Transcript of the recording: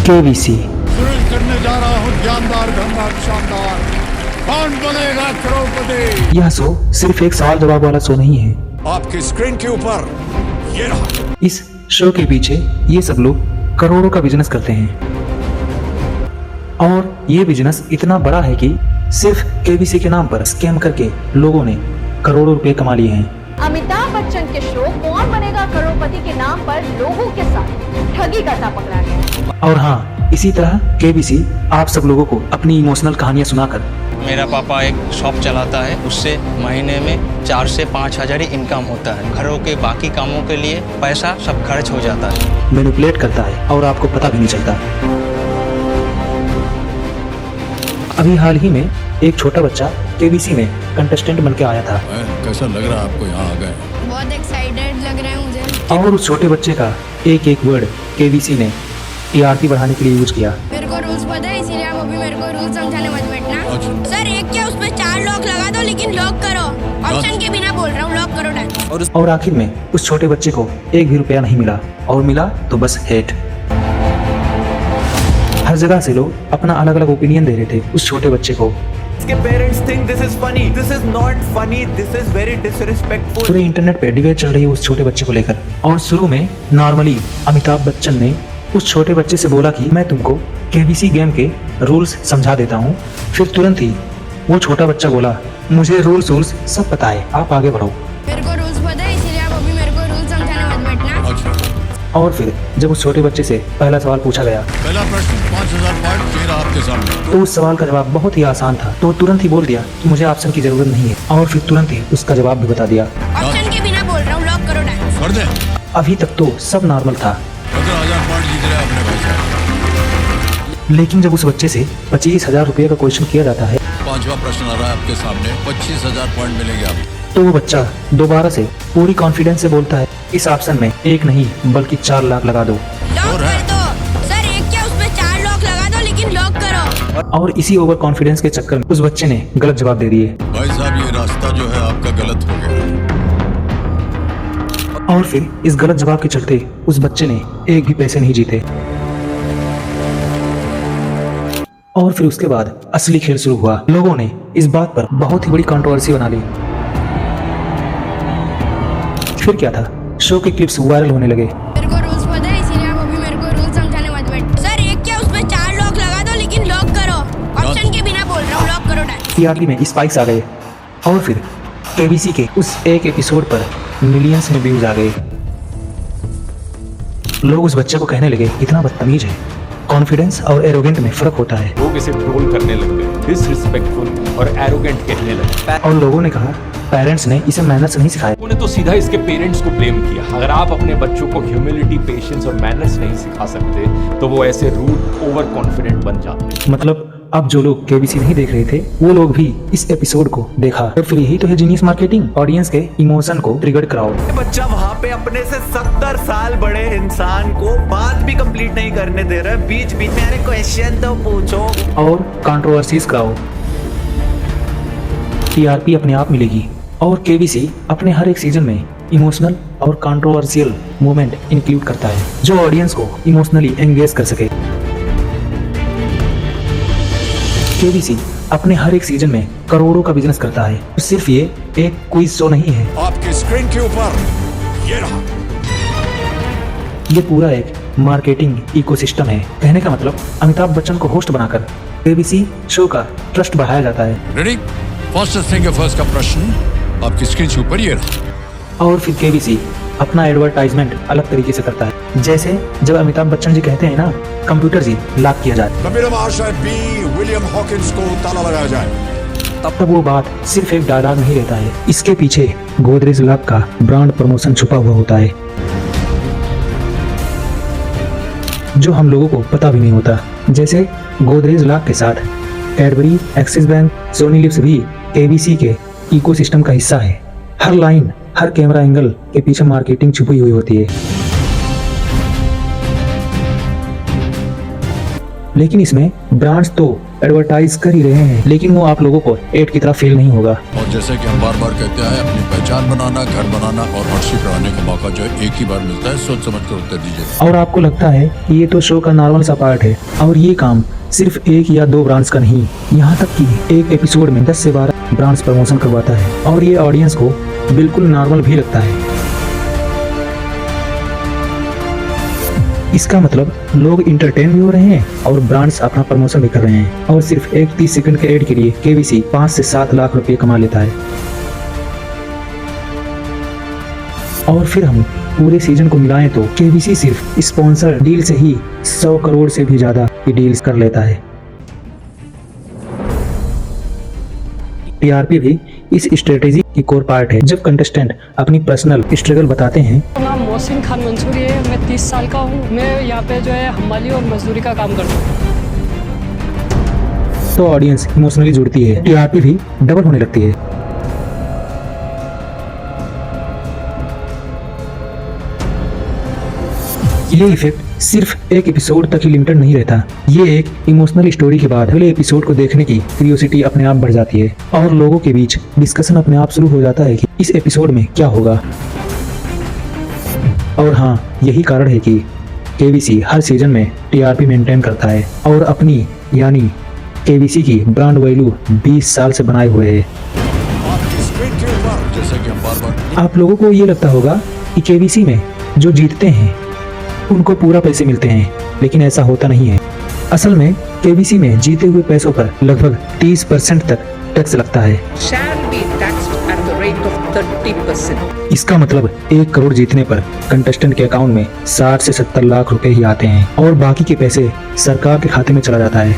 KBC. शुरू करने जा रहा हूँ जानदार धमदार शानदार, कौन बनेगा करोड़पति। यह शो सिर्फ एक सवाल जवाब वाला शो नहीं है। आपकी स्क्रीन के ऊपर ये रहा। इस शो के पीछे ये सब लोग करोड़ों का बिजनेस करते हैं और ये बिजनेस इतना बड़ा है कि सिर्फ केबीसी के नाम पर स्कैम करके लोगों ने करोड़ों रुपए कमा लिए हैं। अमिताभ बच्चन के शो कौन बनेगा करोड़पति के नाम पर लोगों के साथ ठगी करता पकड़ा गया। और हाँ, इसी तरह केबीसी आप सब लोगों को अपनी इमोशनल कहानियां सुनाकर। मेरा पापा एक शॉप चलाता है, उससे महीने में 4 से 5 हज़ार ही इनकम होता है। घरों के बाकी कामों के लिए पैसा सब खर्च हो जाता है। मैनिपुलेट करता है और आपको पता भी नहीं चलता। अभी हाल ही में एक छोटा बच्चा केबीसी में कंटेस्टेंट बन के आया था। कैसा लग रहा है आपको यहाँ आ गए? बहुत एक्साइटेड लग रहा है मुझे। और उस छोटे बच्चे का एक एक वर्ड केबीसी ने टीआरपी बढ़ाने के लिए यूज किया। मेरे को रूल्स पता है, इसीलिए आप अभी मेरे को रूल्स समझाने मत बैठना। सर एक क्या, उस पे 4 लॉक लगा दो, लेकिन लॉक करो। ऑप्शन के बिना बोल रहा हूँ, लॉक करो डायरेक्ट। और आखिर में उस छोटे बच्चे को एक भी रुपया नहीं मिला, और मिला तो बस हेट। हर जगह से लोग अपना अलग अलग ओपिनियन दे रहे थे उस छोटे बच्चे को। इसके parents think this is funny, this is not funny, this is very disrespectful. पूरे इंटरनेट पे डिबेट चल रही है उस छोटे बच्चे को लेकर। और शुरू में नॉर्मली अमिताभ बच्चन ने उस छोटे बच्चे से बोला कि मैं तुमको केबीसी गेम के रूल्स समझा देता हूँ। फिर तुरंत ही वो छोटा बच्चा बोला, मुझे रूल्स सब पता है, आप आगे बढ़ो। मेरे को रूल्स पता है, इसीलिए आप अभी मेरे को रूल्स समझाने मत बैठना। और फिर जब उस छोटे बच्चे से पहला सवाल पूछा गया, पहला प्रश्न 5000 पॉइंट ये रहा आपके सामने। तो उस सवाल का जवाब बहुत ही आसान था, तो तुरंत ही बोल दिया कि मुझे ऑप्शन की जरूरत नहीं है, और फिर तुरंत ही उसका जवाब भी बता दिया। ऑप्शन के बिना बोल रहा हूँ, लॉक करो डायरेक्ट। कर दे। अभी तक तो सब नॉर्मल था, 15000 पॉइंट जीत रहे आपने भाई साहब। लेकिन जब उस बच्चे से 25,000 रुपये का क्वेश्चन किया जाता है, 5वां प्रश्न आ रहा है आपके सामने, 25,000 पॉइंट मिलेंगे आपको। तो वो बच्चा दोबारा से पूरी कॉन्फिडेंस से बोलता है, इस ऑप्शन में एक नहीं बल्कि 4 लाख लगा दो। लॉक कर दो। सर एक क्या, उस पे 4 लॉक लगा दो, लेकिन लॉक करो। और इसी ओवर कॉन्फिडेंस के चक्कर में उस बच्चे ने गलत जवाब दे दिए। भाई साहब ये रास्ता जो है आपका गलत हो गया। और फिर इस गलत जवाब के चलते उस बच्चे ने एक भी पैसे नहीं जीते। और फिर उसके बाद असली खेल शुरू हुआ। लोगों ने इस बात पर बहुत ही बड़ी कंट्रोवर्सी बना ली। फिर क्या था, शो के क्लिप्स वायरल होने लगे। मेरे को रूल्स पता है, इसीलिए आप अभी मेरे को रूल्स समझाने मत बैठ। सर एक क्या, उस पे 4 लॉक लगा दो, लेकिन लॉक करो। ऑप्शन के बिना बोल रहा हूँ, लॉक करो डायरेक्ट। टीआरपी में स्पाइक्स आ गए और फिर केबीसी के उस एक एपिसोड पर मिलियंस में व्यूज आ गए। लोग उस बच्चे को कहने लगे, इतना बदतमीज है। कॉन्फिडेंस और एरोगेंट में फर्क होता है। लोग इसे ट्रोल करने लग गए, डिसरिस्पेक्टफुल और एरोगेंट कहने लगे। और लोगों ने कहा, पेरेंट्स ने इसे मैनर्स नहीं सिखाए। उन्होंने तो सीधा इसके पेरेंट्स को ब्लेम किया। अगर आप अपने बच्चों को ह्यूमिलिटी, पेशेंस और मैनर्स नहीं सिखा सकते तो वो ऐसे रूड, ओवर कॉन्फिडेंट बन जाते। मतलब अब जो लोग केबीसी नहीं देख रहे थे वो लोग भी इस एपिसोड को देखा। और फिर यही तो है जीनियस मार्केटिंग, ऑडियंस के इमोशन को ट्रिगर कराओ। बच्चा वहाँ पे अपने से 70 साल बड़े इंसान को बात भी कंप्लीट नहीं करने दे रहा है, बीच बीच में अरे क्वेश्चन तो पूछो। और कंट्रोवर्सीज कराओ, टीआरपी अपने आप मिलेगी। और केबीसी अपने हर एक सीजन में इमोशनल और कंट्रोवर्शियल मोमेंट इंक्लूड करता है जो ऑडियंस को इमोशनली एंगेज कर सके। केबीसी अपने हर एक सीजन में करोड़ों का बिजनेस करता है। सिर्फ ये एक क्विज शो नहीं है, आपकी स्क्रीन के ऊपर ये रहा। ये पूरा एक मार्केटिंग इकोसिस्टम है। कहने का मतलब अमिताभ बच्चन को होस्ट बनाकर केबीसी शो का ट्रस्ट बढ़ाया जाता है। रेडी? फर्स्ट थिंग फर्स्ट का प्रश्न आपकी स्क्रीन के ऊपर ये रहा। और फिर केबीसी अपना एडवर्टाइजमेंट अलग तरीके से करता है। जैसे जब अमिताभ बच्चन जी कहते हैं ना, कंप्यूटर जी लॉक किया जाए, कबीर महाशय बी विलियम हॉकिंस को ताला लगाया जाए, तब वो बात सिर्फ एक डायलॉग नहीं रहता है। इसके पीछे गोदरेज लॉक का ब्रांड प्रमोशन छुपा हुआ होता है जो हम लोगों को पता भी नहीं होता। जैसे गोदरेज लॉक के साथ Cadbury, Axis bank, Sony Livs भी केबीसी के इकोसिस्टम का हिस्सा है। हर लाइन, हर कैमरा एंगल के पीछे मार्केटिंग छुपी हुई होती है। लेकिन इसमें ब्रांड्स तो एडवर्टाइज कर ही रहे हैं, लेकिन वो आप लोगों को एड की तरह फील नहीं होगा। और जैसे कि हम बार बार कहते हैं, अपनी पहचान बनाना, घर बनाना और हर्षी बढ़ाने का मौका जो है एक ही बार मिलता है। सोच समझ कर उत्तर दीजिए। और आपको लगता है कि ये तो शो का नॉर्मल सा पार्ट है, और ये काम सिर्फ एक या दो ब्रांड्स का नहीं, यहाँ तक कि एक एपिसोड में 10 से 12 ब्रांड्स प्रमोशन करवाता है, और ये ऑडियंस को बिल्कुल नॉर्मल भी लगता है। इसका मतलब लोग इंटरटेन भी हो रहे हैं और ब्रांड्स अपना प्रमोशन भी कर रहे हैं, और सिर्फ एक 30 सेकंड के एड के लिए केबीसी 5 से 7 लाख रुपए कमा लेता है। और फिर हम पूरे सीजन को मिलाएं तो केबीसी सिर्फ स्पॉन्सर डील से ही 100 करोड़ से भी ज्यादा की डील्स कर लेता है। टीआरपी भी इस स्ट्रेटेजी की कोर पार्ट है। जब कंटेस्टेंट अपनी पर्सनल स्ट्रगल बताते हैं, मेरा नाम मोहसिन खान मंसूरी है, मैं 30 साल का हूँ। मैं यहाँ पे जो है हमाली और मजदूरी का काम करता हूँ। तो ऑडियंस इमोशनली जुड़ती है, टीआरपी भी डबल होने लगती है। ये इफेक्ट सिर्फ एक एपिसोड तक ही लिमिटेड नहीं रहता। ये एक इमोशनल स्टोरी के बाद अगले एपिसोड को देखने की क्यूरियोसिटी अपने आप बढ़ जाती है, और लोगों के बीच डिस्कशन अपने आप शुरू हो जाता है कि इस एपिसोड में क्या होगा। और हाँ, यही कारण है कि केबीसी हर सीजन में टीआरपी मेंटेन करता है और अपनी यानी केबीसी की ब्रांड वैल्यू 20 साल से बनाए हुए है। आपकी स्क्रीन के ऊपर जैसे कि हम बार बार आप लोगों को ये लगता होगा कि केबीसी में जो जीतते हैं उनको पूरा पैसे मिलते हैं, लेकिन ऐसा होता नहीं है। असल में केबीसी में जीते हुए पैसों पर लगभग 30% तक टैक्स लगता है। shall be taxed at the rate of 30%. इसका मतलब 1 करोड़ जीतने पर कंटेस्टेंट के अकाउंट में 60 से 70 लाख रुपए ही आते हैं, और बाकी के पैसे सरकार के खाते में चला जाता है।